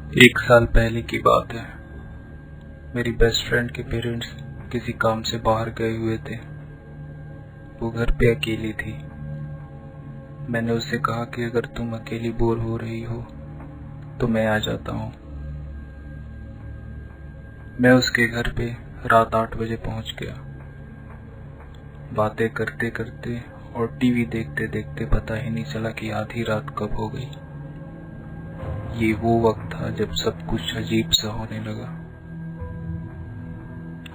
एक साल पहले की बात है। मेरी बेस्ट फ्रेंड के पेरेंट्स किसी काम से बाहर गए हुए थे। वो घर पे अकेली थी। मैंने उससे कहा कि अगर तुम अकेली बोर हो रही हो तो मैं आ जाता हूँ। मैं उसके घर पे रात 8 बजे पहुँच गया। बातें करते करते और टीवी देखते देखते पता ही नहीं चला कि आधी रात कब हो गई। ये वो वक्त था जब सब कुछ अजीब सा होने लगा।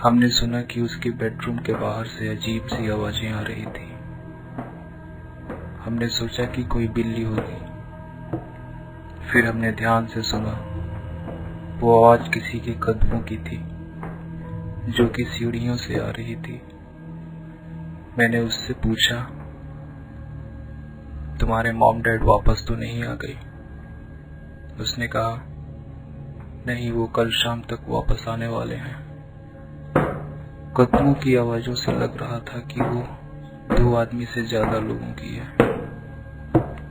हमने सुना कि उसके बेडरूम के बाहर से अजीब सी आवाजें आ रही थी। हमने सोचा कि कोई बिल्ली होगी। फिर हमने ध्यान से सुना। वो आवाज किसी के कदमों की थी जो कि सीढ़ियों से आ रही थी। मैंने उससे पूछा, तुम्हारे मॉम डैड वापस तो नहीं आ गए? उसने कहा, नहीं, वो कल शाम तक वापस आने वाले हैं। कदमों की आवाजों से लग रहा था कि वो 2 आदमी से ज्यादा लोगों की है।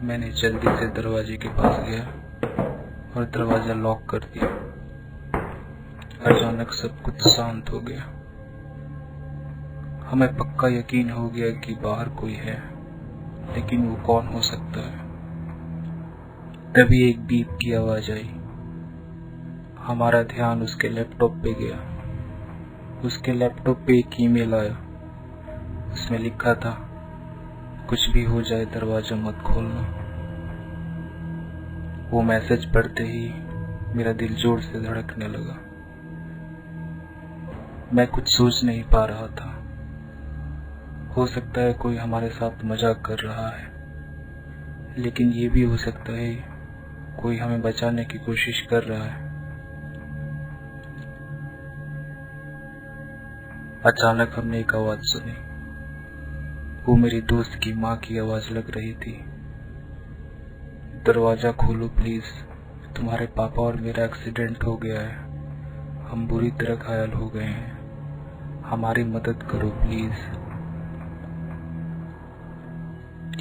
मैंने जल्दी से दरवाजे के पास गया और दरवाजा लॉक कर दिया। अचानक सब कुछ शांत हो गया। हमें पक्का यकीन हो गया कि बाहर कोई है, लेकिन वो कौन हो सकता है। तभी एक बीप की आवाज आई। हमारा ध्यान उसके लैपटॉप पे गया। उसके लैपटॉप पे एक ईमेल आया। उसमें लिखा था, कुछ भी हो जाए दरवाजा मत खोलना। वो मैसेज पढ़ते ही मेरा दिल जोर से धड़कने लगा। मैं कुछ सोच नहीं पा रहा था। हो सकता है कोई हमारे साथ मजाक कर रहा है, लेकिन ये भी हो सकता है कोई हमें बचाने की कोशिश कर रहा है। अचानक हमने एक आवाज सुनी। वो मेरी दोस्त की माँ की आवाज लग रही थी। दरवाजा खोलो प्लीज, तुम्हारे पापा और मेरा एक्सीडेंट हो गया है। हम बुरी तरह घायल हो गए हैं। हमारी मदद करो प्लीज।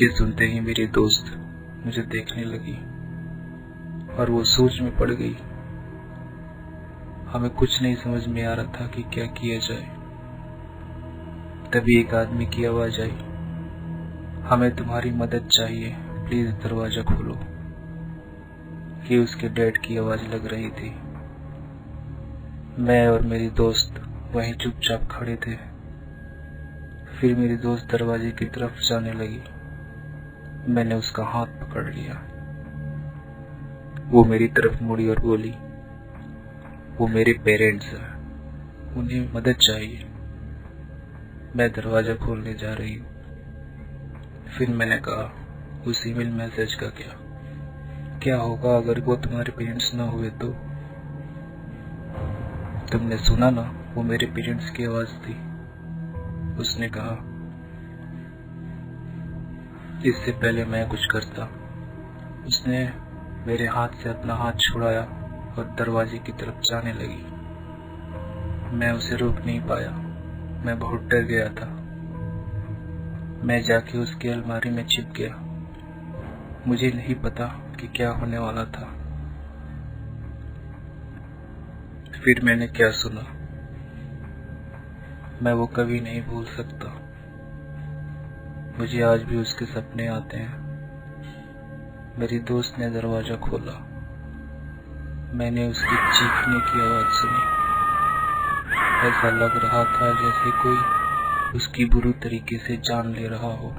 ये सुनते ही मेरी दोस्त मुझे देखने लगी और वो सोच में पड़ गई। हमें कुछ नहीं समझ में आ रहा था कि क्या किया जाए। तभी एक आदमी की आवाज आई, हमें तुम्हारी मदद चाहिए, प्लीज दरवाजा खोलो। ये उसके डैड की आवाज लग रही थी। मैं और मेरी दोस्त वहीं चुपचाप खड़े थे। फिर मेरी दोस्त दरवाजे की तरफ जाने लगी। मैंने उसका हाथ पकड़ लिया। वो मेरी तरफ मुड़ी और बोली, वो मेरे पेरेंट्स हैं, उन्हें मदद चाहिए। मैं दरवाजा खोलने जा रही हूँ। फिर मैंने कहा, उस ईमेल मैसेज का क्या होगा अगर वो तुम्हारे पेरेंट्स ना हुए तो? तुमने सुना ना, वो मेरे पेरेंट्स की आवाज थी। उसने कहा, इससे पहले मैं कुछ करता। उसने मेरे हाथ से अपना हाथ छुड़ाया और दरवाजे की तरफ जाने लगी। मैं उसे रोक नहीं पाया। मैं बहुत डर गया था। मैं जाके उसकी अलमारी में छिप गया। मुझे नहीं पता कि क्या होने वाला था। फिर मैंने क्या सुना, मैं वो कभी नहीं भूल सकता। मुझे आज भी उसके सपने आते हैं। मेरी दोस्त ने दरवाजा खोला। मैंने उसकी चीखने की आवाज सुनी। ऐसा लग रहा था जैसे कोई उसकी बुरी तरीके से जान ले रहा हो।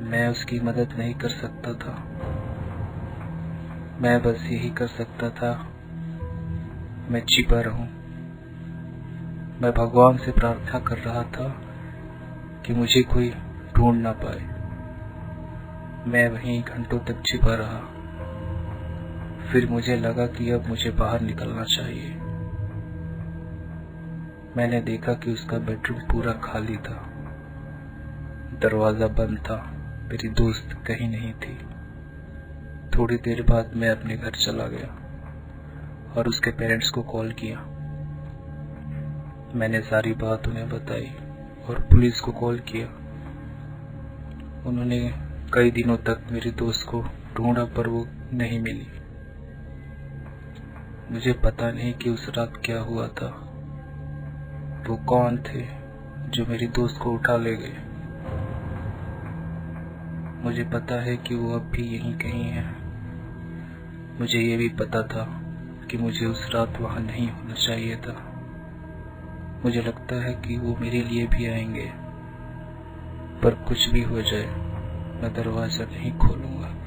मैं उसकी मदद नहीं कर सकता था। मैं बस यही कर सकता था, मैं छिपा रहूं। मैं भगवान से प्रार्थना कर रहा था कि मुझे कोई ढूंढ ना पाए। मैं वहीं घंटों तक छिपा रहा। फिर मुझे लगा कि अब मुझे बाहर निकलना चाहिए। मैंने देखा कि उसका बेडरूम पूरा खाली था। दरवाजा बंद था। मेरी दोस्त कहीं नहीं थी। थोड़ी देर बाद मैं अपने घर चला गया और उसके पेरेंट्स को कॉल किया। मैंने सारी बात उन्हें बताई और पुलिस को कॉल किया। उन्होंने कई दिनों तक मेरी दोस्त को ढूंढा पर वो नहीं मिली। मुझे पता नहीं कि उस रात क्या हुआ था। वो कौन थे जो मेरी दोस्त को उठा ले गए। मुझे पता है कि वो अब भी यहीं कहीं है। मुझे ये भी पता था कि मुझे उस रात वहां नहीं होना चाहिए था। मुझे लगता है कि वो मेरे लिए भी आएंगे, पर कुछ भी हो जाए मैं दरवाजा नहीं खोलूंगा।